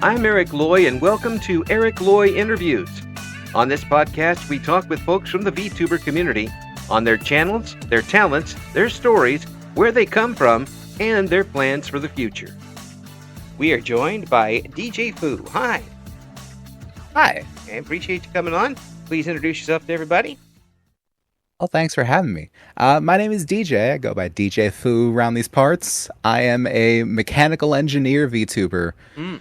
I'm Eric Loy, and welcome to Eric Loy Interviews. On this podcast, we talk with folks from the VTuber community on their channels, their talents, their stories, where they come from, and their plans for the future. We are joined by DJ Foo. Hi. Hi. I appreciate you coming on. Please introduce yourself to everybody. Well, thanks for having me. My name is DJ. I go by DJ Foo around these parts. I am a mechanical engineer VTuber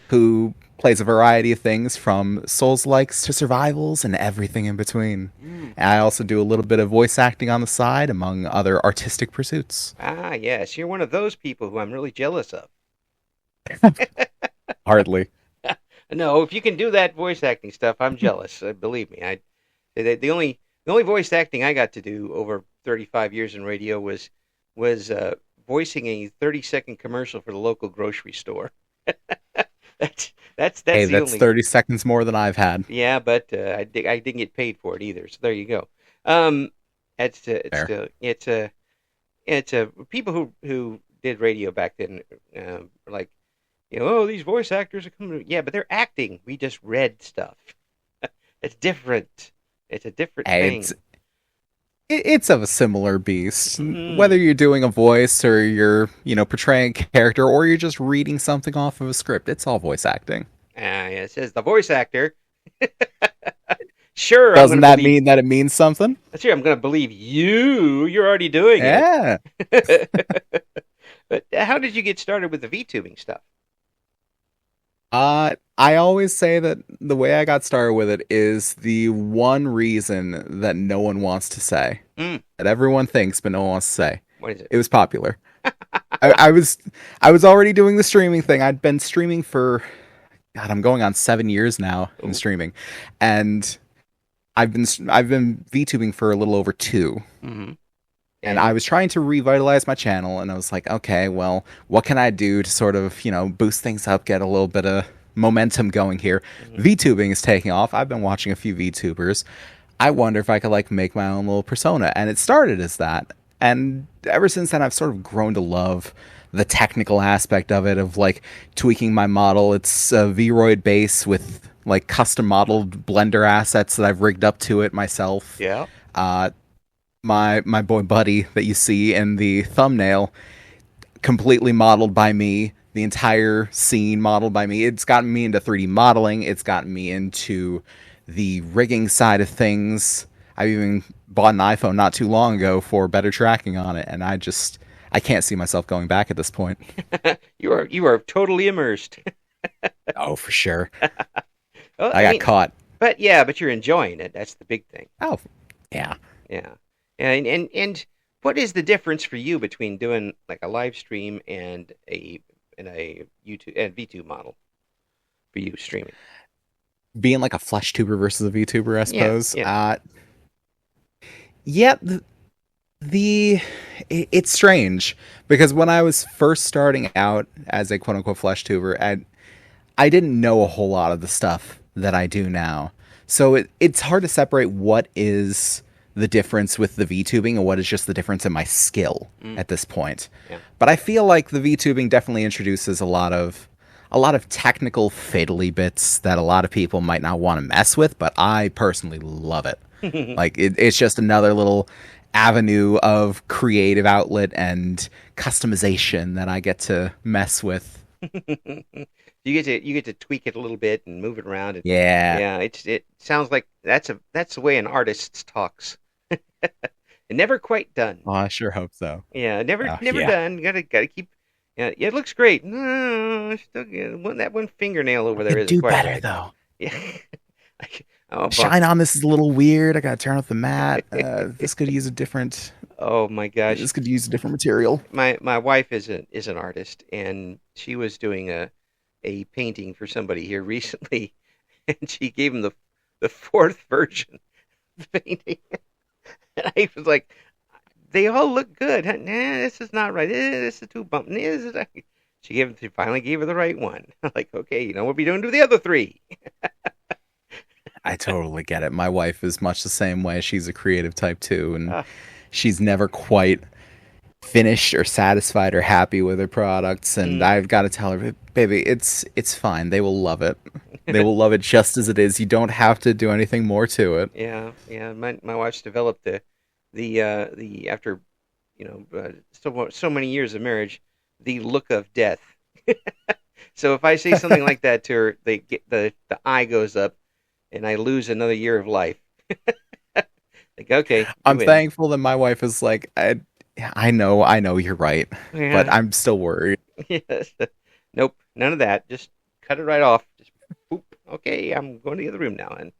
who plays a variety of things from Souls-likes to survivals and everything in between. And I also do a little bit of voice acting on the side, among other artistic pursuits. Ah, yes. You're one of those people who I'm really jealous of. Hardly. No, if you can do that voice acting stuff, I'm jealous. Believe me. The only voice acting I got to do over 35 years in radio was voicing a 30-second commercial for the local grocery store. That's hey, the that's only... 30 seconds more than I've had. Yeah, but I didn't get paid for it either. So there you go. It's people who did radio back then were like, oh, these voice actors are coming. Yeah, but they're acting. We just read stuff. It's different. It's a different thing. It's of a similar beast. Whether you're doing a voice or you're, portraying a character or you're just reading something off of a script, it's all voice acting. Yeah, it says the voice actor. Sure. Doesn't that mean that it means something? Sure, I'm going to believe you. You're already doing it. Yeah. But how did you get started with the VTubing stuff? I always say that the way I got started with it is the one reason that no one wants to say. That everyone thinks, but no one wants to say. What is it? It was popular. I was already doing the streaming thing. I'd been streaming for, I'm going on 7 years now in streaming. And I've been VTubing for a little over 2. Mm-hmm. And I was trying to revitalize my channel, and I was like, okay, well, what can I do to sort of, boost things up, get a little bit of momentum going here? VTubing is taking off. I've been watching a few VTubers. I wonder if I could, make my own little persona. And it started as that. And ever since then, I've sort of grown to love the technical aspect of it, of, tweaking my model. It's a Vroid base with, custom modeled Blender assets that I've rigged up to it myself. Yeah. My boy Buddy that you see in the thumbnail, completely modeled by me. The entire scene modeled by me. It's gotten me into 3D modeling. It's gotten me into the rigging side of things. I even bought an iPhone not too long ago for better tracking on it, and I can't see myself going back at this point. You are totally immersed. Oh, for sure. Well, I got caught. But you're enjoying it. That's the big thing. Oh, yeah. Yeah. And what is the difference for you between doing a live stream and a YouTube and VTube model for you streaming? Being a flesh tuber versus a VTuber, I suppose. It's strange because when I was first starting out as a quote unquote flesh tuber, I didn't know a whole lot of the stuff that I do now. So it's hard to separate what is the difference with the VTubing and what is just the difference in my skill at this point. Yeah. But I feel like the VTubing definitely introduces a lot of technical fiddly bits that a lot of people might not want to mess with, but I personally love it. It's just another little avenue of creative outlet and customization that I get to mess with. You get to tweak it a little bit and move it around. And, yeah. It sounds like that's the way an artist talks. Never quite done. Oh, I sure hope so. Yeah, never done. Gotta keep. Yeah, it looks great. No, still that one fingernail over there is do quite better right. Though. Yeah. Shine on this is a little weird. I gotta turn off the matte. This could use a different. Oh my gosh! This could use a different material. My wife is an artist, and she was doing a painting for somebody here recently, and she gave him the 4th version of the painting. And I was like, they all look good. Nah, this is not right. This is too bumpy. She finally gave her the right one. I'm like, okay, we'll be doing to the other 3. I totally get it. My wife is much the same way. She's a creative type too, and she's never quite finished or satisfied or happy with their products, and Mm. I've got to tell her, baby, it's fine. They will love it. They will love it just as it is. You don't have to do anything more to it. Yeah, yeah. My wife's developed the after so many years of marriage, the look of death. So if I say something like that to her, the eye goes up, and I lose another year of life. Like, okay, you I'm win. thankful that my wife is like, I know, you're right, but Yeah. I'm still worried. Yes. Nope. None of that. Just cut it right off. Just boop. Okay, I'm going to the other room now, and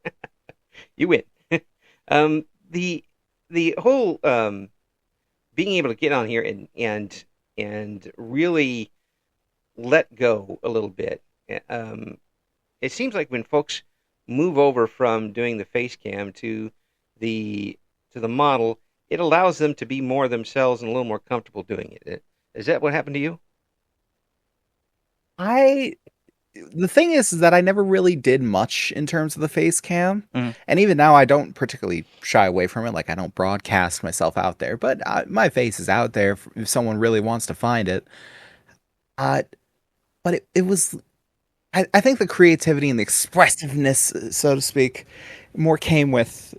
you win. Um, the the whole being able to get on here and really let go a little bit. Um, it seems like when folks move over from doing the face cam the to the model, it allows them to be more themselves and a little more comfortable doing it. Is that what happened to you? I The thing is that I never really did much in terms of the face cam. Mm. And even now, I don't particularly shy away from it. Like, I don't broadcast myself out there, but my face is out there if someone really wants to find it. Uh, but it was, I think the creativity and the expressiveness, so to speak, more came with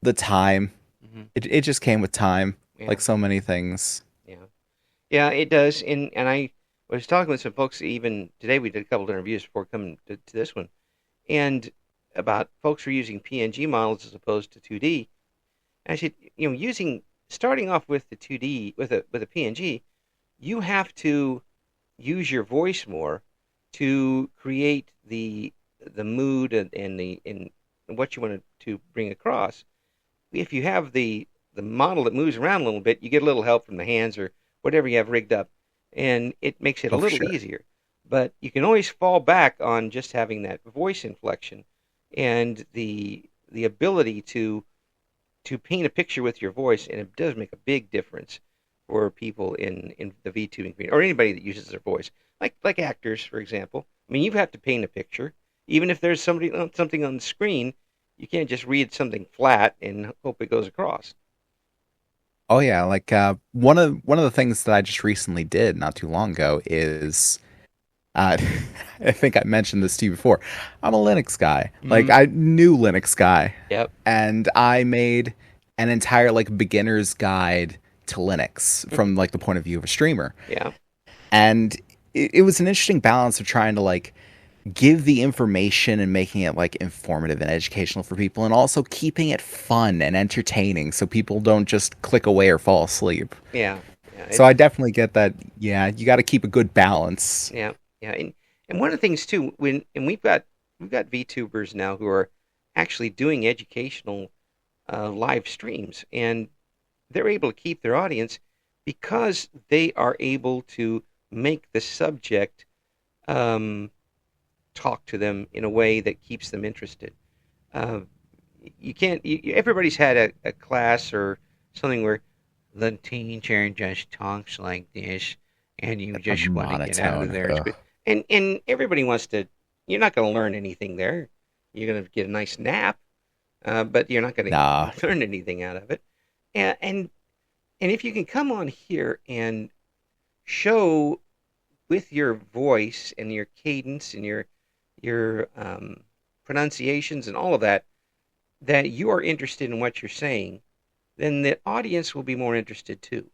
the time. Hmm. It just came with time, Yeah, like so many things. yeah, yeah. It does. And I was talking with some folks even today. We did a couple of interviews before coming to this one, and about folks who are using PNG models as opposed to 2D. I said, using starting off with the 2D with a PNG, you have to use your voice more to create the mood and what you want to bring across. If you have the model that moves around a little bit, you get a little help from the hands or whatever you have rigged up, and it makes it a Oh, for little sure. easier. But you can always fall back on just having that voice inflection and the ability to paint a picture with your voice, and it does make a big difference for people in the VTubing community or anybody that uses their voice, like actors, for example. I mean, you have to paint a picture, even if there's something on the screen. You can't just read something flat and hope it goes across. Oh yeah, like one of the things that I just recently did not too long ago is Uh, I think I mentioned this to you before. I'm a Linux guy. Like, Mm-hmm. I knew Linux guy, Yep. and I made an entire like beginner's guide to Linux from like the point of view of a streamer. Yeah. And it was an interesting balance of trying to like give the information and making it like informative and educational for people, and also keeping it fun and entertaining so people don't just click away or fall asleep. Yeah. Yeah. So I definitely get that. Yeah, you got to keep a good balance. Yeah. Yeah. And one of the things too, and we've got VTubers now who are actually doing educational live streams, and they're able to keep their audience because they are able to make the subject um, talk to them in a way that keeps them interested. Uh, you can't. Everybody's had a class or something where the teacher just talks like this, and you A just want to get out of monotone. there. Ugh. And everybody wants to. You're not going to learn anything there. You're going to get a nice nap, but you're not going Nah. to learn anything out of it. And and if you can come on here and show with your voice and your cadence and your pronunciations and all of that that you are interested in what you're saying, then the audience will be more interested too.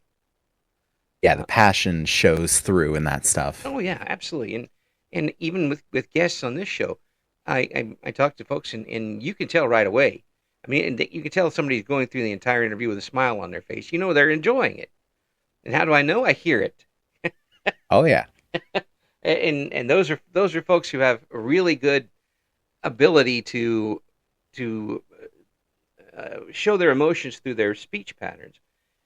Yeah, Uh, the passion shows through in that stuff. oh yeah, absolutely. And even with guests on this show, I talk to folks and you can tell right away. I mean, and you can tell somebody's going through the entire interview with a smile on their face. You know they're enjoying it. And how do I know? I hear it. Oh yeah. And those are folks who have a really good ability to show their emotions through their speech patterns.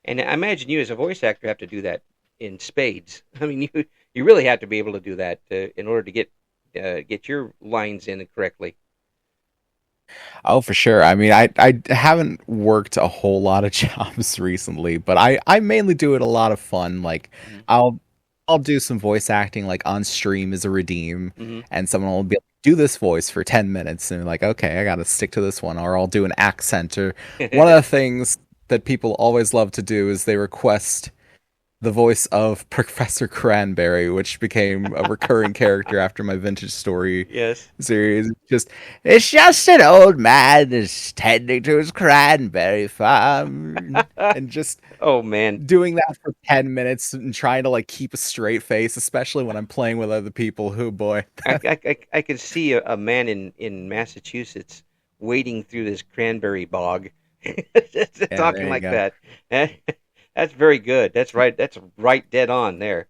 And I imagine you as a voice actor have to do that in spades. I mean, you really have to be able to do that in order to get your lines in correctly. Oh, for sure. I mean, I haven't worked a whole lot of jobs recently, but I mainly do it a lot of fun. Like, Mm-hmm. I'll I'll do some voice acting like on stream as a redeem, Mm-hmm. and someone will be like, do this voice for 10 minutes, and like, okay, I gotta stick to this one, or I'll do an accent. Or one of the things that people always love to do is they request the voice of Professor Cranberry, which became a recurring character after my Vintage Story Yes. series. It's just an old man that's tending to his cranberry farm, and just Oh man, doing that for 10 minutes and trying to like keep a straight face, especially when I'm playing with other people. Who boy, I can see a man in Massachusetts wading through this cranberry bog, yeah, talking there you like go. that. That's very good. That's right. That's right, dead on there.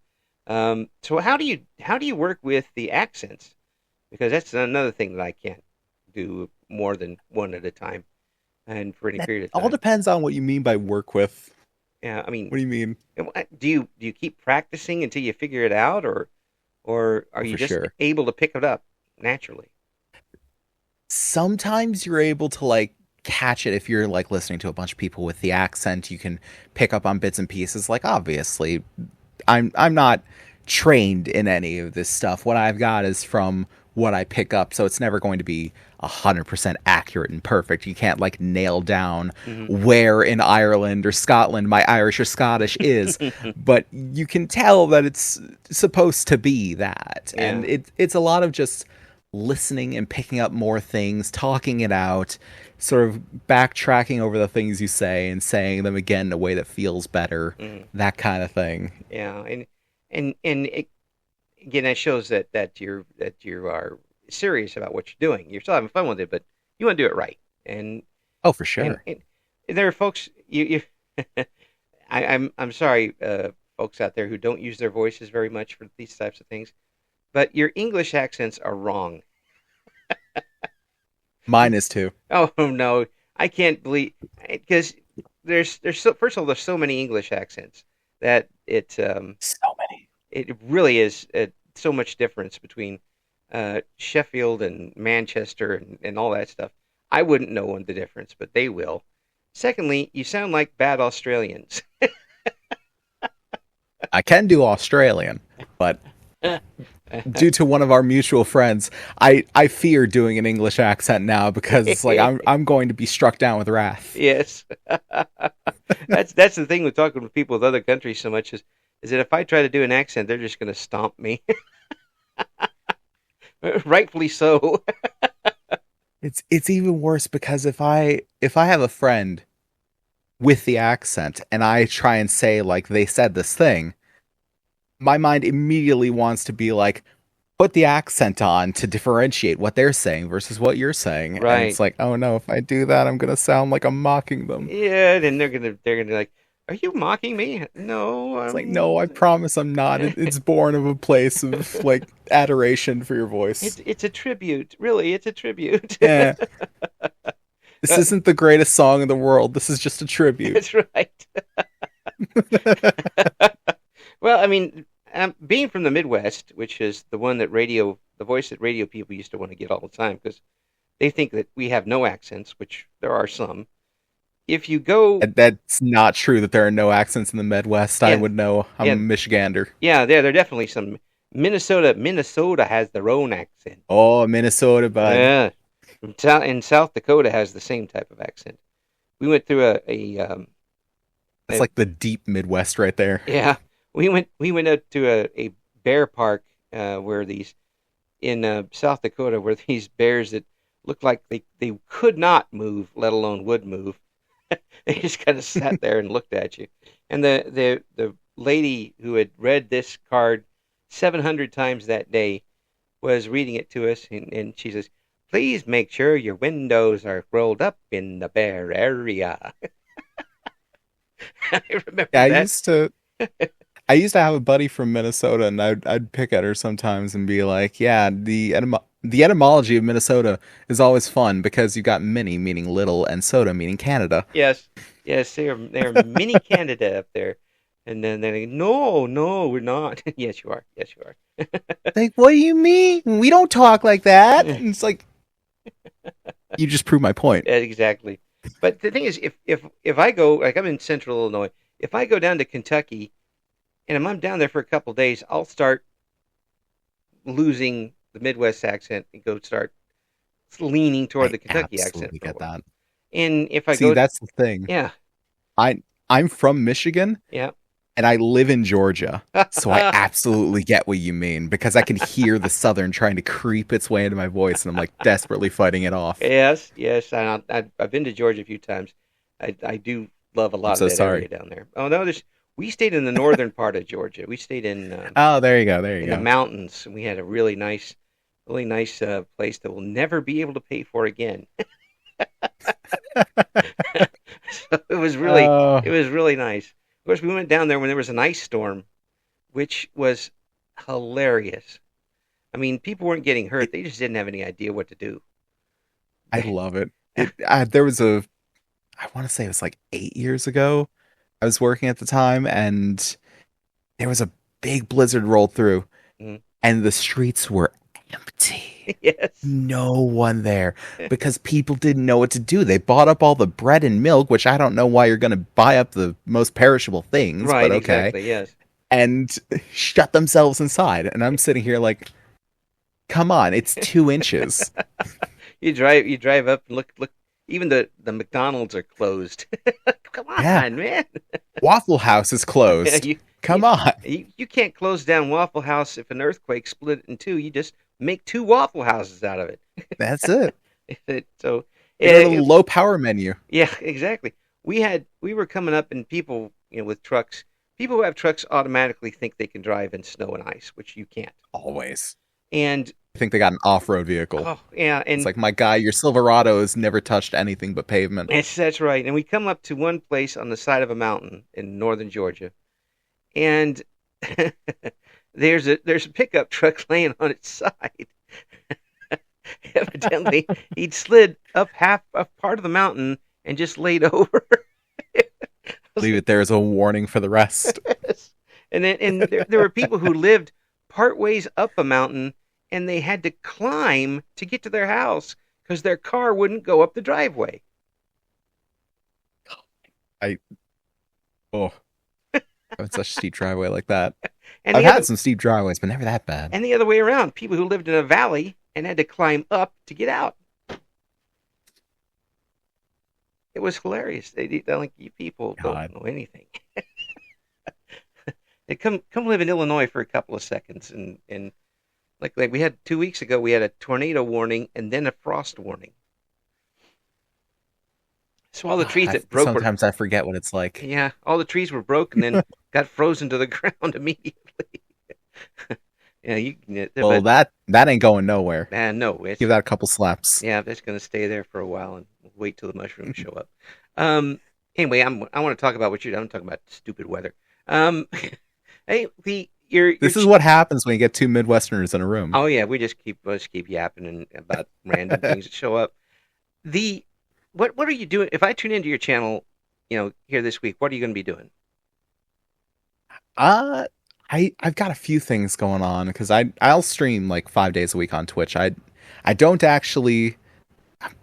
So how do you work with the accents? Because that's another thing that I can't do more than one at a time and for any That period of all time. depends on what you mean by work with. Yeah, I mean, What do you mean? do you keep practicing until you figure it out, or are Oh, you for just sure. able to pick it up naturally? Sometimes you're able to like catch it if you're like listening to a bunch of people with the accent. You can pick up on bits and pieces. Like obviously, I'm not trained in any of this stuff. What I've got is from what I pick up, so it's never going to be 100% accurate and perfect. You can't like nail down Hmm. where in Ireland or Scotland my Irish or Scottish is, but you can tell that it's supposed to be that. And Yeah. it's a lot of just listening and picking up more things, talking it out, sort of backtracking over the things you say and saying them again in a way that feels better, Hmm. that kind of thing. Yeah, and again, that shows that you are serious about what you're doing. You're still having fun with it, but you want to do it right. And Oh, for and, sure. and there are folks I'm sorry, folks out there who don't use their voices very much for these types of things, but your English accents are wrong. Mine is too. Oh no, I can't believe because there's so first of all there's so many English accents that So many. it really is so much difference between Sheffield and Manchester and all that stuff. I wouldn't know the difference, but they will. Secondly, you sound like bad Australians. I can do Australian, but due to one of our mutual friends, I fear doing an English accent now because it's like I'm going to be struck down with wrath. Yes, that's the thing with talking with people with other countries so much is that if I try to do an accent, they're just going to stomp me. Rightfully so. It's even worse because if I have a friend with the accent and I try and say like they said this thing, my mind immediately wants to be like, put the accent on to differentiate what they're saying versus what you're saying. And it's Right. like, oh no, if I do that, I'm gonna sound like I'm mocking them. Yeah, then they're gonna be like, "Are you mocking me?" No, It's like, no, I promise I'm not. It's born of a place of like adoration for your voice. it's a tribute. Really, it's a tribute. Yeah, this Uh, isn't the greatest song in the world. This is just a tribute. that's right. Well, I mean, being from the Midwest, which is the voice that radio people used to want to get all the time, because they think that we have no accents, which there are some. If you go, That's not true that there are no accents in the Midwest. I yeah, would know. I'm a yeah, Michigander. yeah, there are definitely some. Minnesota has their own accent. Oh, Minnesota, bud. Yeah, in South Dakota has the same type of accent. We went through That's a like the deep Midwest right there. yeah, we went out to a bear park where these in South Dakota where these bears that looked like they could not move, let alone would move. They just kind of sat there and looked at you. And the lady who had read this card 700 times that day was reading it to us, and she says, "Please make sure your windows are rolled up in the bear area." I remember Yeah, that. I used to have a buddy from Minnesota, and I'd pick at her sometimes and be like, "Yeah, the etymology of Minnesota is always fun because you got mini meaning little and soda meaning Canada." Yes, yes, they're mini Canada up there. And then they're like, no, no, we're not. Yes, you are. Yes, you are. Like, what do you mean? We don't talk like that. And it's like, you just proved my point. Exactly. But the thing is, if I go like I'm in Central Illinois, if I go down to Kentucky and I'm down there for a couple of days, I'll start losing the Midwest accent and go start leaning toward I the Kentucky accent absolutely for a get while. that. And if I See, go, that's the thing. yeah, I I'm from Michigan, yeah, and I live in Georgia, so I absolutely get what you mean because I can hear the Southern trying to creep its way into my voice, and I'm like desperately fighting it off. Yes, yes. I've been to Georgia a few times. I do love a I'm lot of so that area sorry. down there. Oh no, we stayed in the northern part of Georgia. We stayed Oh, there you go. There you in the go. mountains, and we had a really nice place that we'll never be able to pay for again. So Oh, it was really nice. Of course, we went down there when there was an ice storm, which was hilarious. I mean, people weren't getting hurt; it, they just didn't have any idea what to do. I love it. There was I want to say it was like 8 years ago. I was working at the time, and there was a big blizzard rolled through, Mm. and the streets were empty. Yes, No one there because people didn't know what to do. They bought up all the bread and milk, which I don't know why you're going to buy up the most perishable things, but right, okay, exactly, yes. and shut themselves inside. And I'm sitting here like, come on, it's 2 inches. You drive up and look. Even the McDonald's are closed. Come Yeah, on, man. Waffle House is closed. You Come on. you can't close down Waffle House if an earthquake split it in two. You just make two Waffle Houses out of it. That's it. So They go to the it, low power menu. yeah, exactly. We were coming up and people, with trucks. People who have trucks automatically think they can drive in snow and ice, which you can't. Always. And I think they got an off-road vehicle. oh yeah, It's and like, my guy, your Silverado has never touched anything but pavement. that's right. And we come up to one place on the side of a mountain in northern Georgia, and there's a pickup truck laying on its side. Evidently, he'd slid up half of part of the mountain and just laid over. Leave it there as a warning for the rest. And there were people who lived part ways up a mountain and they had to climb to get to their house because their car wouldn't go up the driveway. I oh, I have such a steep driveway like that. And I've the other had some steep driveways, but never that bad. and the other way around, people who lived in a valley and had to climb up to get out. It was hilarious. They're like, you people God. don't know anything. They come live in Illinois for a couple of seconds, and like we had 2 weeks ago, we had a tornado warning and then a frost warning. So all the trees that broke were, Sometimes I forget what it's like. yeah, all the trees were broke and then got frozen to the ground immediately. Yeah, Well, but that ain't going nowhere. man, no, it's Give that a couple slaps. yeah, that's going to stay there for a while and wait till the mushrooms show up. Anyway, I want to talk about what you're. I'm talking about stupid weather. Hey, This is what happens when you get two Midwesterners in a room. oh yeah, we just keep yapping about random things that show up. The what are you doing? If I tune into your channel, here this week, what are you going to be doing? Uh, I've got a few things going on because I'll stream like 5 days a week on Twitch. I don't actually.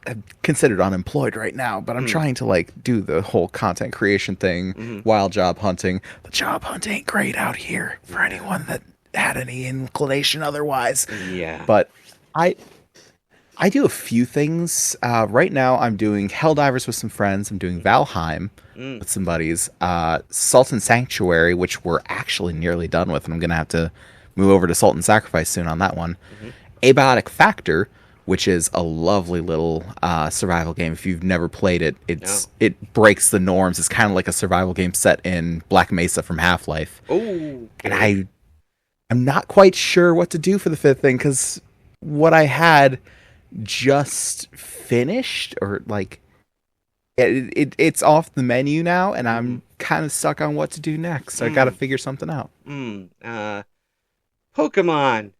I'm considered unemployed right now, but I'm Mm, trying to like do the whole content creation thing hmm while job hunting. But job hunt ain't great out here for anyone that had any inclination otherwise. Yeah. But I I do a few things. Right now, I'm doing Helldivers with some friends. I'm doing Valheim Mm, with some buddies. Sultan Sanctuary, which we're actually nearly done with, and I'm gonna have to move over to Sultan Sacrifice soon on that one. hmm Abiotic Factor, which is a lovely little survival game. If you've never played it, No. it breaks the norms. It's kind of like a survival game set in Black Mesa from Half-Life. Oh, And okay. I'm not quite sure what to do for the fifth thing because what I had just finished or like it's off the menu now, and hmm I'm kind of stuck on what to do next. So I got to Mm, figure something out. mm. Pokemon.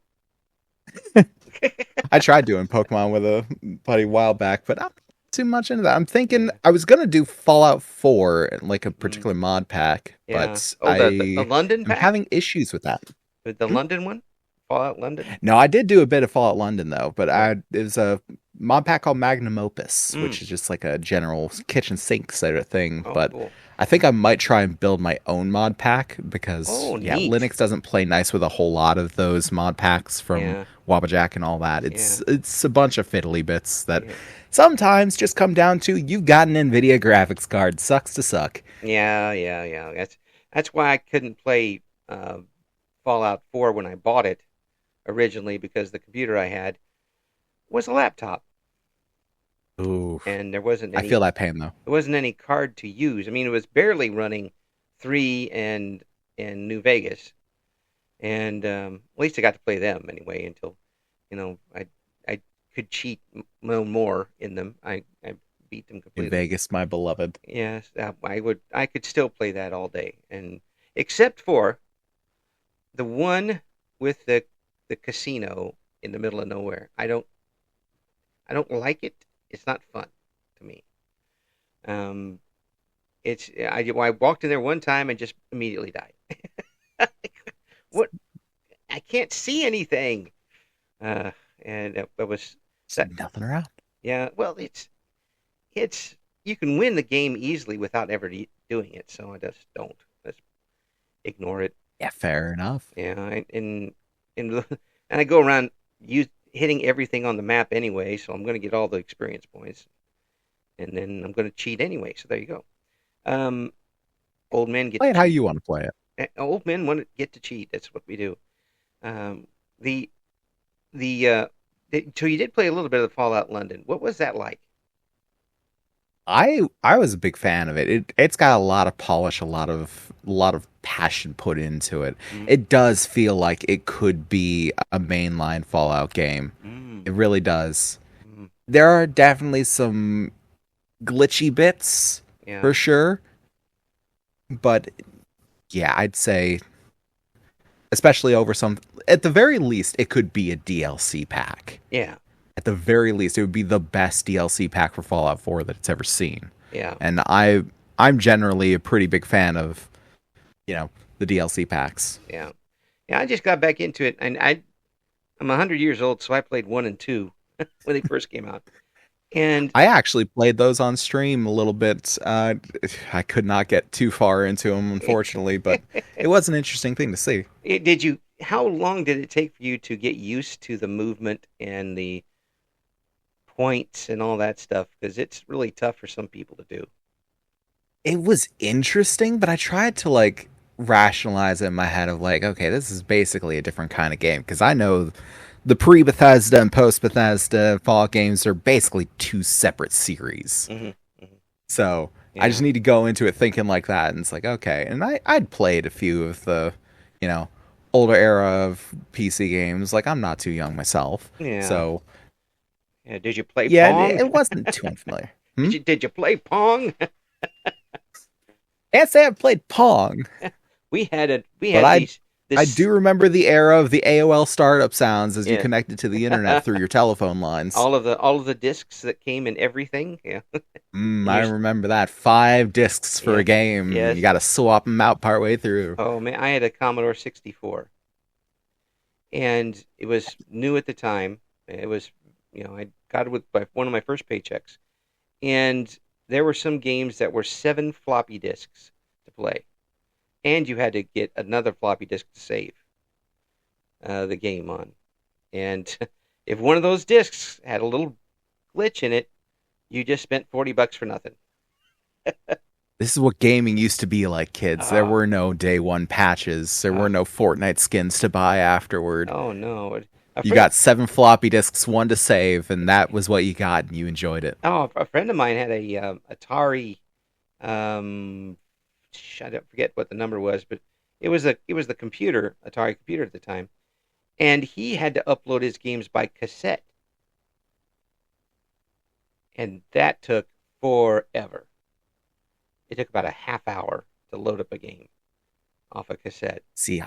I tried doing Pokemon with a buddy a while back, but I'm not too much into that. I'm thinking I was gonna do Fallout 4, like a Mm, particular mod pack, yeah. but Oh, the London I'm pack? having issues with that. The London one? Fallout London? No, I did do a bit of Fallout London though, but Oh, it was a mod pack called Magnum Opus, mm. which is just like a general kitchen sink sort of thing. Oh, But cool. I think I might try and build my own mod pack because Oh, yeah, neat. Linux doesn't play nice with a whole lot of those mod packs from Yeah, Wabajack and all that. yeah, It's a bunch of fiddly bits that yeah. sometimes just come down to you've got an NVIDIA graphics card. Sucks to suck. Yeah, yeah, yeah. That's why I couldn't play Fallout 4 when I bought it originally, because the computer I had was a laptop, Ooh, and I feel that pain though. there wasn't any card to use. I mean, it was barely running 3 and New Vegas, and at least I got to play them anyway until I could cheat no more in them. I beat them New completely. Vegas, my beloved. Yes, I could still play that all day, and except for the one with the casino in the middle of nowhere. I don't like it. It's not fun to me. Um, I walked in there one time and just immediately died. What? I can't see anything. Uh, and it was There's that. nothing around. Yeah. Well, it's you can win the game easily without ever doing it. So I just don't. Just ignore it. Yeah, fair enough. Yeah. And and I go around hitting everything on the map anyway. So I'm going to get all the experience points, and then I'm going to cheat anyway. So there you go. Um, old men get Play to it how cheat. you want to play it. Old men want to get to cheat. That's what we do. Um, the the so you did play a little bit of Fallout London. What was that like? I was a big fan of it. It's got a lot of polish, a lot of passion put into it. Mm, It does feel like it could be a mainline Fallout game. mm, It really does. mm, There are definitely some glitchy bits yeah, for sure, but yeah, I'd say especially over some at the very least it could be a DLC pack. yeah, At the very least, it would be the best DLC pack for Fallout 4 that it's ever seen. yeah, And I'm generally a pretty big fan of, the DLC packs. yeah, yeah. I just got back into it, and I'm 100 years old, so I played 1 and 2 when they first came out. And I actually played those on stream a little bit. I could not get too far into them, unfortunately, but it was an interesting thing to see. did you? How long did it take for you to get used to the movement and the points and all that stuff? Because it's really tough for some people to do. It was interesting, but I tried to rationalize it in my head of okay, this is basically a different kind of game because I know the pre Bethesda and post Bethesda Fallout games are basically two separate series. Hmm. Hmm. So I just Yeah, need to go into it thinking like that, and it's like okay. And I'd played a few of the, you know, older era of PC games. Like I'm not too young myself, yeah, so yeah. Did you play yeah, Pong? it wasn't too unfamiliar. Hmm? Did you play Pong? Can't say I've played Pong, We but had I do this remember the era of the AOL startup sounds as you yeah. connected to the internet through your telephone lines. All of the discs that came in everything. Yeah. I Yours, remember that. 5 discs for yeah. a game. You Yes. got to swap them out partway through. Oh man, I had a Commodore 64, and it was new at the time. It was, I got it with one of my first paychecks, and there were some games that were 7 floppy disks to play, and you had to get another floppy disk to save the game on. And if one of those discs had a little glitch in it, you just spent $40 for nothing. This is what gaming used to be like, kids. There Oh, were no day one patches. There oh, were no Fortnite skins to buy afterward. oh no! A You friend, got 7 floppy disks, one to save, and that was what you got, and you enjoyed it. a friend of mine had a Atari. Um, I don't forget what the number was, but it was the computer Atari computer at the time, and he had to upload his games by cassette, and that took forever. It took about a half hour to load up a game off a cassette. See,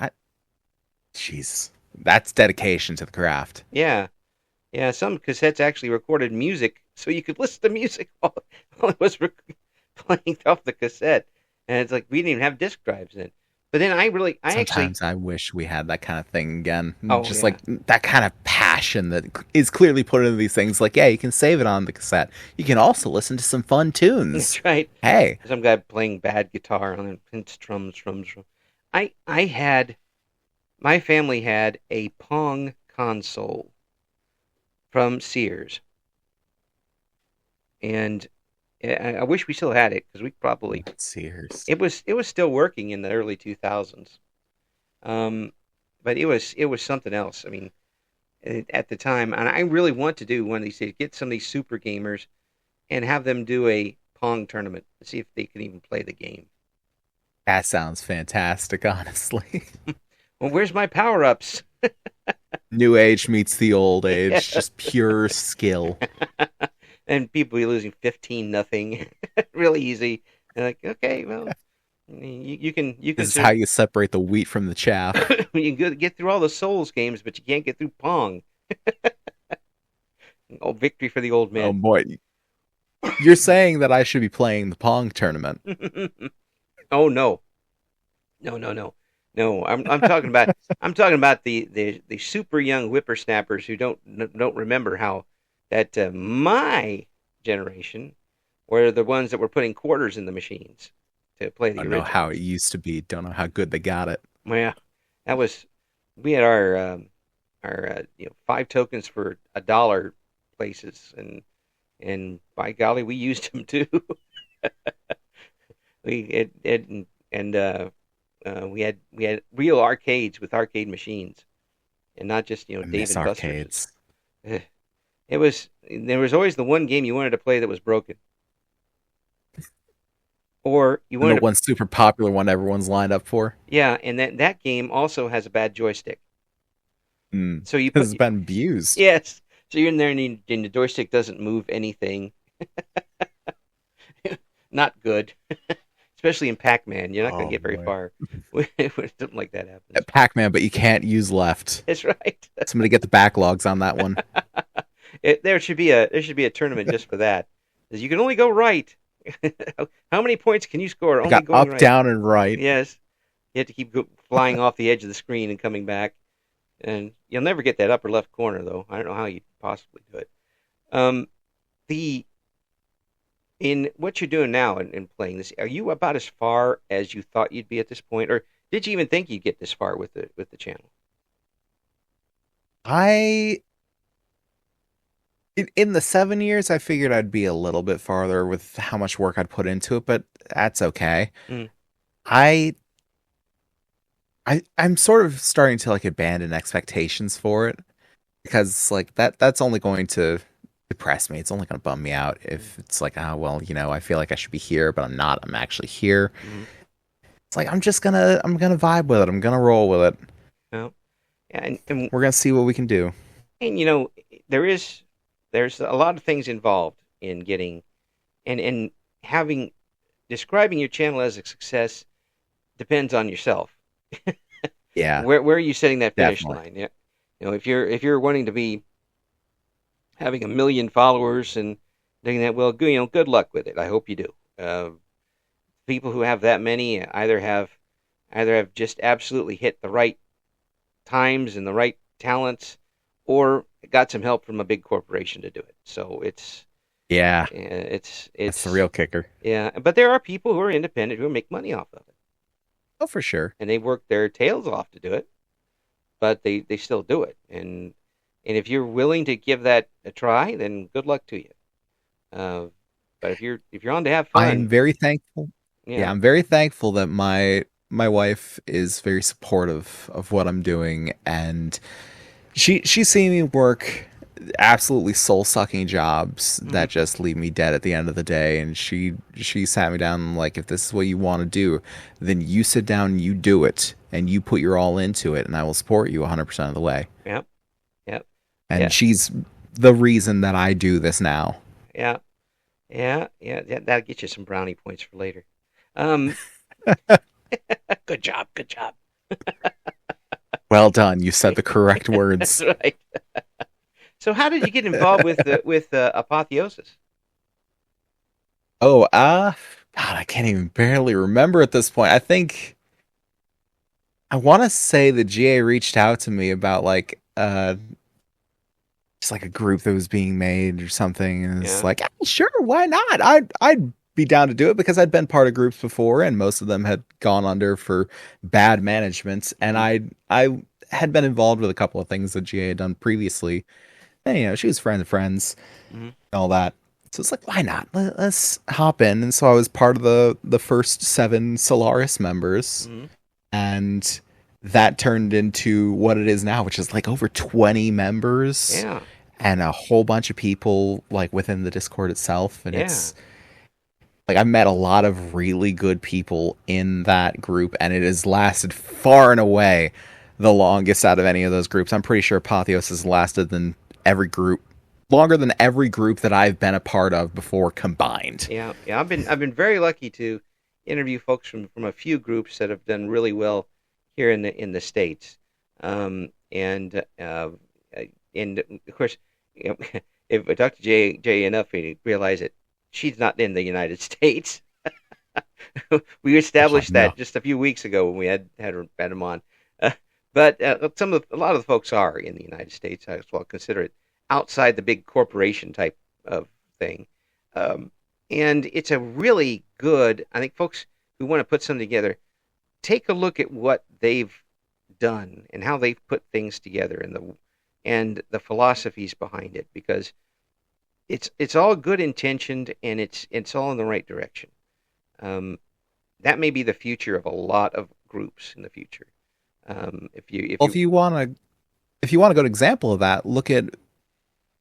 jeez, that's dedication to the craft. Yeah, yeah. Some cassettes actually recorded music, so you could listen to music while it was playing off the cassette. And it's like we didn't even have disk drives then. But then I actually, Sometimes I wish we had that kind of thing again. oh Just yeah, like that kind of passion that is clearly put into these things. Like, yeah, you can save it on the cassette. You can also listen to some fun tunes. that's right. Hey, Some guy playing bad guitar on it, and strums. I had my family had a Pong console from Sears, and I wish we still had it because we probably Sears. it was still working in the early 2000s. Um, but it was something else. I mean, at the time, and I really want to do one of these days, get some of these super gamers and have them do a Pong tournament to see if they can even play the game. That sounds fantastic, honestly. Well, where's my power ups? New age meets the old Yeah. age, just pure skill. And people be losing 15-0, really easy. They're like, okay, well, you can This is how you separate the wheat from the chaff. you can get through all the Souls games, but you can't get through Pong. Oh, victory for the old Oh men. boy. You're saying that I should be playing the Pong tournament. Oh no, no, no, no, no. I'm talking about the super young whippersnappers who don't remember how that my generation were the ones that were putting quarters in the machines to play I the don't know how it originals. used to be. Don't know how good they got it. Well, that was we had our 5 tokens for $1 places, and by golly, we used them too. we it and we had real arcades with arcade machines, and not just I Dave miss and Buster's. arcades. There was always the one game you wanted to play that was broken, or you And the wanted to one super popular one everyone's lined up for. yeah, and that game also has a bad joystick. So you put Has been abused. yes, so you're in there and the joystick doesn't move anything. Not good, especially in Pac-Man. You're not going to Oh get very boy. far when something like that happens. Pac-Man, but you can't use left. That's right. Somebody get the backlogs on that one. There should be a tournament just for that. 'Cause you can only go right. How many points can you score I only got going up, right? down, and right. Yes, you have to keep flying off the edge of the screen and coming back, and you'll never get that upper left corner though. I don't know how you possibly do it. Um, the in what you're doing now in playing this, are you about as far as you thought you'd be at this point, or did you even think you'd get this far with the channel? I in the 7 years, I figured I'd be a little bit farther with how much work I'd put into it, but that's okay. Mm, I I'm sort of starting to like abandon expectations for it because like that's only going to depress me. It's only going to bum me out mm, if it's like, oh well, I feel like I should be here, but I'm not. I'm actually here. mm. It's like I'm gonna vibe with it. I'm gonna roll with it. Well, yeah, and We're gonna see what we can do. and there is there's a lot of things involved in getting and having describing your channel as a success depends on yourself. Yeah, Where are you setting that finish definitely. line? Yeah, if you're wanting to be having 1 million followers and doing that, well, good luck with it. I hope you do. People who have that many either have just absolutely hit the right times and the right talents, or got some help from a big corporation to do it. So Yeah, that's the it's real kicker. yeah. But there are people who are independent who make money off of it, Oh, for sure. and they work their tails off to do it, but they still do it. And if you're willing to give that a try, then good luck to you. Uh, but if you're on to have I'm fun, very thankful. Yeah, yeah, I'm very thankful that my wife is very supportive of what I'm doing, and she's seen me work absolutely soul-sucking jobs hmm that just leave me dead at the end of the day, and she sat me down and like, if this is what you want to do, then you sit down and you do it and you put your all into it, and I will support you 100% of the way. yeah, yeah, yeah, And she's the reason that I do this now. yeah, yeah. That'll get you some brownie points for later. Um, good job, good job. Well done. You said the correct That's words. right. So, how did you get involved with apotheosis? Oh, God, I can't even barely remember at this point. I think I want to say the GA reached out to me about like just like a group that was being made or something, and it's Yeah. like, "Ah, sure, why not? I'd be down to do it because I'd been part of groups before, and most of them had gone under for bad management, and hmm I had been involved with a couple of things that GA had done previously, and she was friends of friends, hmm all that. So it's like, why not? Let's hop in. And so I was part of the first 7 Solaris members, Hmm. and that turned into what it is now, which is like over 20 members Yeah, and a whole bunch of people like within the Discord itself. And yeah, it's like I've met a lot of really good people in that group, and it has lasted far and away the longest out of any of those groups. I'm pretty sure Apotheos has lasted than every group longer than every group that I've been a part of before combined. yeah, yeah. I've been very lucky to interview folks from a few groups that have done really well here in the states, and of course, you know, if I talk to Jay enough, he realize that she's not in the United States. We Oh, established no. that just a few weeks ago when we had him on. Uh, but a lot of the folks are in the United States. I as well consider it outside the big corporation type of thing, um, and it's a really good. I think folks who want to put something together take a look at what they've done and how they've put things together and the philosophies behind it because it's all good intentioned and it's all in the right direction. Um, that may be the future of a lot of groups in the future. If Well, you if you want a good example of that, look at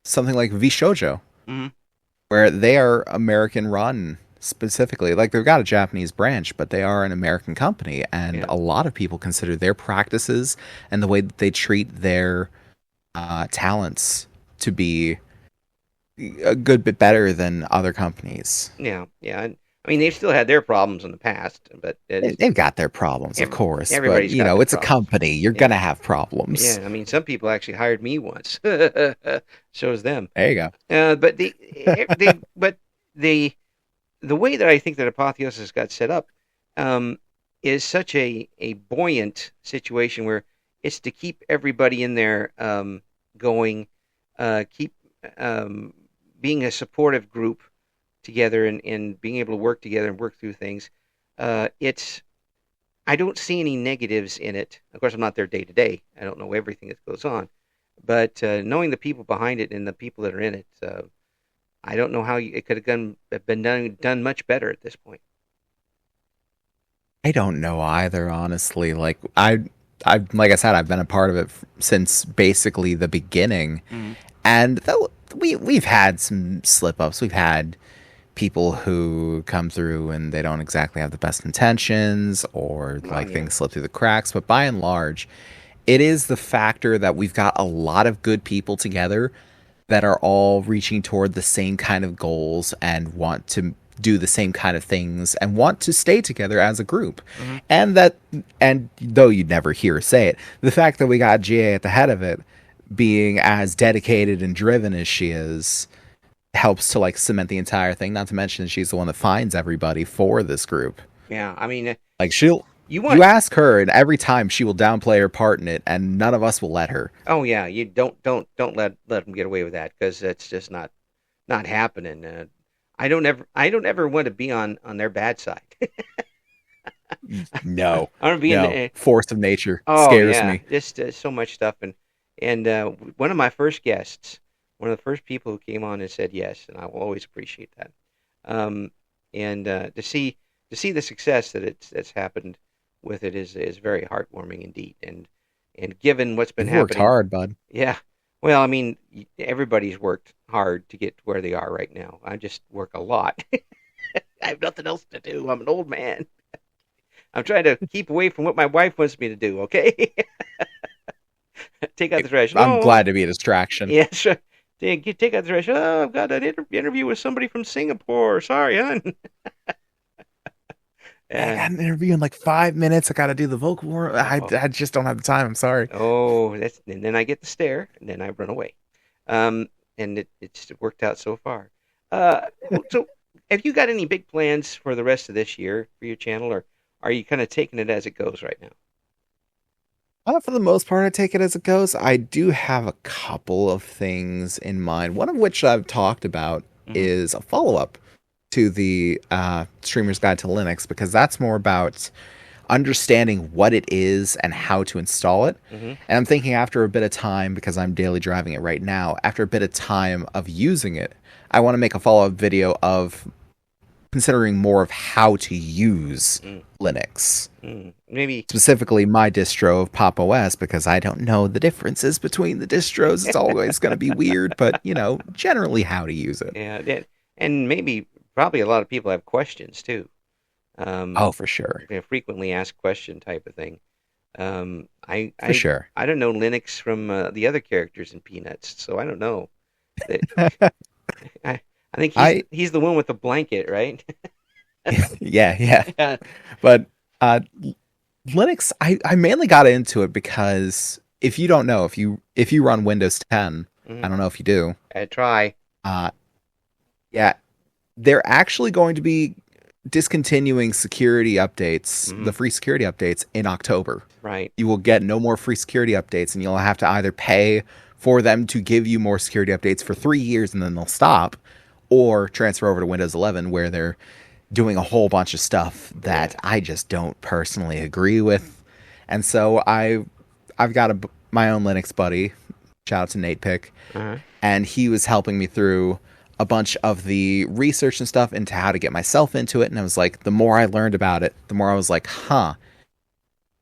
something like Vishojo, Mhm. where they are American run specifically. Like they've got a Japanese branch, but they are an American company, and Yeah, a lot of people consider their practices and the way that they treat their talents to be a good bit better than other companies. yeah, yeah. And, I mean, they've still had their problems in the past, but They've got their problems, of every, course, but everybody's got their it's a problems. company. You're Yeah, gonna have problems. yeah. I mean, some people actually hired me once. Shows them. There you go. But but the the way that I think that Apotheosis got set up um, is such a buoyant situation where it's to keep everybody in there going, keep um, being a supportive group together and being able to work together and work through things. It's I don't see any negatives in it. Of course, I'm not there day to day. I don't know everything that goes on, but knowing the people behind it and the people that are in it, I don't know how it could have been done much better at this point. I don't know either, honestly. I like I said, I've been a part of it since basically the beginning, Mm. and though we've had some slip ups, we've had people who come through and they don't exactly have the best intentions, or Oh like yeah, things slip through the cracks. But by and large, it is the factor that we've got a lot of good people together that are all reaching toward the same kind of goals and want to do the same kind of things and want to stay together as a group. hmm And though you'd never hear her say it, the fact that we got GA at the head of it being as dedicated and driven as she is helps to like cement the entire thing, not to mention she's the one that finds everybody for this group. yeah. I mean, Like you you want ask her and every time she will downplay her part in it, and none of us will let her. oh yeah, you don't let them get away with that because that's just not happening. I don't ever want to be on their bad side. No, I want to be in no. the Force of nature oh scares yeah, me. just so much stuff and one of my first guests, one of the first people who came on and said yes, and I will always appreciate that. Um, and to see the success that's happened with it is very heartwarming indeed. And given what's been You've worked happening, hard, bud. yeah. Well, I mean, everybody's worked hard to get to where they are right now. I just work a lot. I have nothing else to do. I'm an old man. I'm trying to keep away from what my wife wants me to do. Okay, take out the trash. I'm No, glad to be a distraction. yeah, sure. Take out the trash. Oh, I've got an interview with somebody from Singapore. Sorry, hon. Man, I And got an interview in like 5 minutes. I got to do the vocal warm. oh, I just don't have the time. I'm sorry. oh, that's and then I get the stare, and then I run away. Um, and it's worked out so far. So have you got any big plans for the rest of this year for your channel, or are you kind of taking it as it goes right now? For the most part, I take it as it goes. I do have a couple of things in mind. One of which I've talked about Hmm. is a follow up to the Streamer's Guide to Linux, because that's more about understanding what it is and how to install it. Hmm. And I'm thinking after a bit of time, because I'm daily driving it right now, after a bit of time of using it, I want to make a follow up video of considering more of how to use Mm, Linux, maybe. specifically my distro of Pop! OS, because I don't know the differences between the distros. It's always going to be weird, but generally how to use it. Yeah, and maybe probably a lot of people have questions too. Oh, for sure. Frequently asked question type of thing. Um, I For I sure. I don't know Linux from the other characters in Peanuts, so I don't know. That I think he's I he's the one with the blanket, right? yeah, yeah. Yeah. But uh Linux, I mainly got into it because if you don't know, if you run Windows 10, I Mhm. don't know if you do, I try. uh yeah, they're actually going to be discontinuing security updates, Hmm. the free security updates in October. Right. You will get no more free security updates, and you'll have to either pay for them to give you more security updates for 3 years and then they'll stop, or transfer over to Windows 11 where they're doing a whole bunch of stuff Yeah. that I just don't personally agree with. And so I've got my own Linux buddy. Shout out to Nate Pick, Uh-huh. and he was helping me through a bunch of the research and stuff into how to get myself into it. And I was like, the more I learned about it, the more I was like, huh,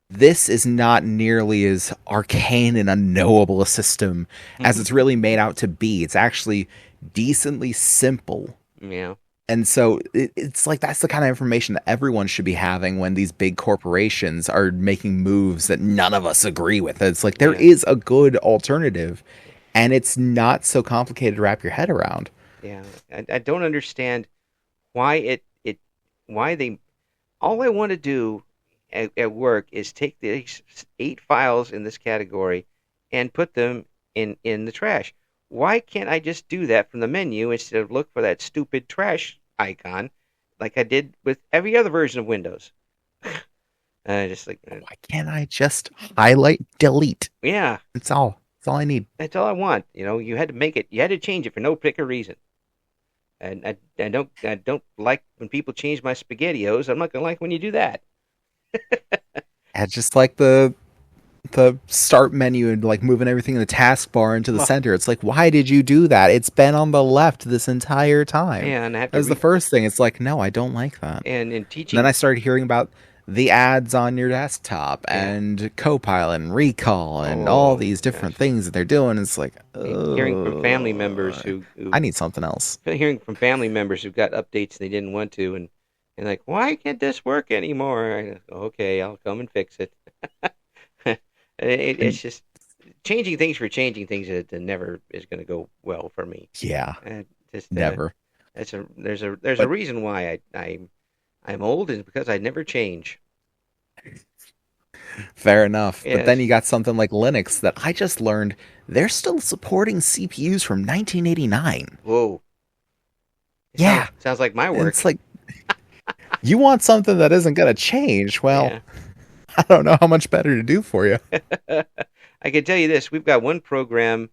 this is not nearly as arcane and unknowable a system as it's really made out to be. It's actually decently simple. Yeah. And so it's like that's the kind of information that everyone should be having when these big corporations are making moves that none of us agree with. It's like there Yeah. is a good alternative, and it's not so complicated to wrap your head around. Yeah. I don't understand why why they all I want to do at work is take these 8 files in this category and put them in the trash. Why can't I just do that from the menu instead of look for that stupid trash icon like I did with every other version of Windows? Just like Why can't I just highlight delete? yeah, That's all. That's all I need. that's all I want. You had to make it, you had to change it for no particular reason. And I don't like when people change my SpaghettiOs. I'm not gonna like when you do that. And just like the start menu and like moving everything in the taskbar into the Well, center. It's like, why did you do that? It's been on the left this entire time. yeah, and I have That to was the first thing. It's like, no, I don't like that. and in And then teaching, I started hearing about the ads on your desktop yeah. and Copilot and Recall and all Oh these my different gosh. things that they're doing. It's like, Hearing from family members who I need something else. hearing from family members who got updates they didn't want to, and like, why can't this work anymore? I go, okay, I'll come and fix it. And It's just changing things for changing things that never is going to go well for me. yeah, And just never. there's a But reason why I'm old, and because I never change. fair enough. But then Yes. you got something like Linux that I just learned they're still supporting CPUs from 1989. Whoa. It Yeah. sounds like my And work. it's like, you want something that isn't going to change. Well, Yeah. I don't know how much better to do for you. I can tell you this: we've got one program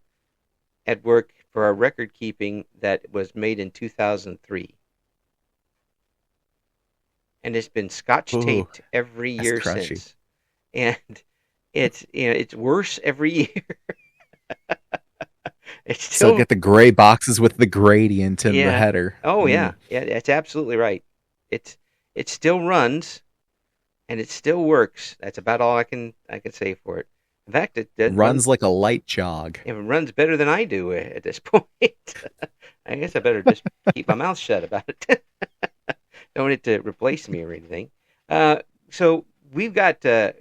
at work for our record keeping that was made in 2003, and it's been scotch Ooh, taped every that's year crunchy. since, and it's worse every year. It's Still still get the gray boxes with the gradient in the yeah. header. Oh Mm. yeah, that's absolutely right. It's it still runs and it still works. That's about all I can say for it. In fact, it runs Runs like a light jog. it runs better than I do at this point. I guess I better just keep my mouth shut about it. Don't want it to replace me or anything. So we got to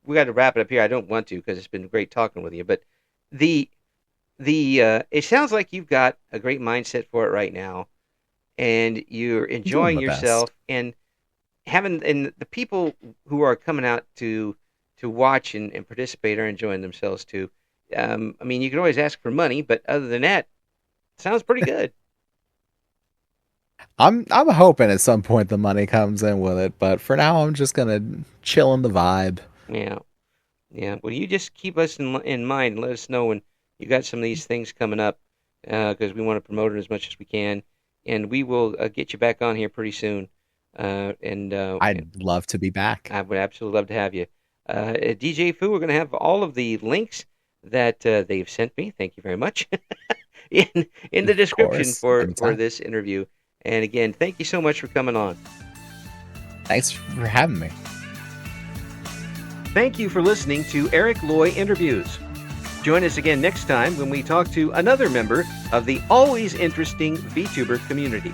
wrap it up here. I don't want to because it's been great talking with you. But the it sounds like you've got a great mindset for it right now, and you're I'm doing enjoying my yourself best. and having and the people who are coming out to watch and participate are enjoying themselves too. I mean, you can always ask for money, but other than that, it sounds pretty good. I'm hoping at some point the money comes in with it, but for now I'm just gonna chill in the vibe. Yeah, yeah. Well, you just keep us in mind and let us know when you got some of these things coming up because we want to promote it as much as we can, and we will get you back on here pretty soon. And I'd love to be back. I would absolutely love to have you. DJ Fu, we're going to have all of the links that they've sent me. Thank you very much. in the Of description course, for anytime. this interview. And again, thank you so much for coming on. Thanks for having me. Thank you for listening to Eric Loy Interviews. Join us again next time when we talk to another member of the always interesting VTuber community.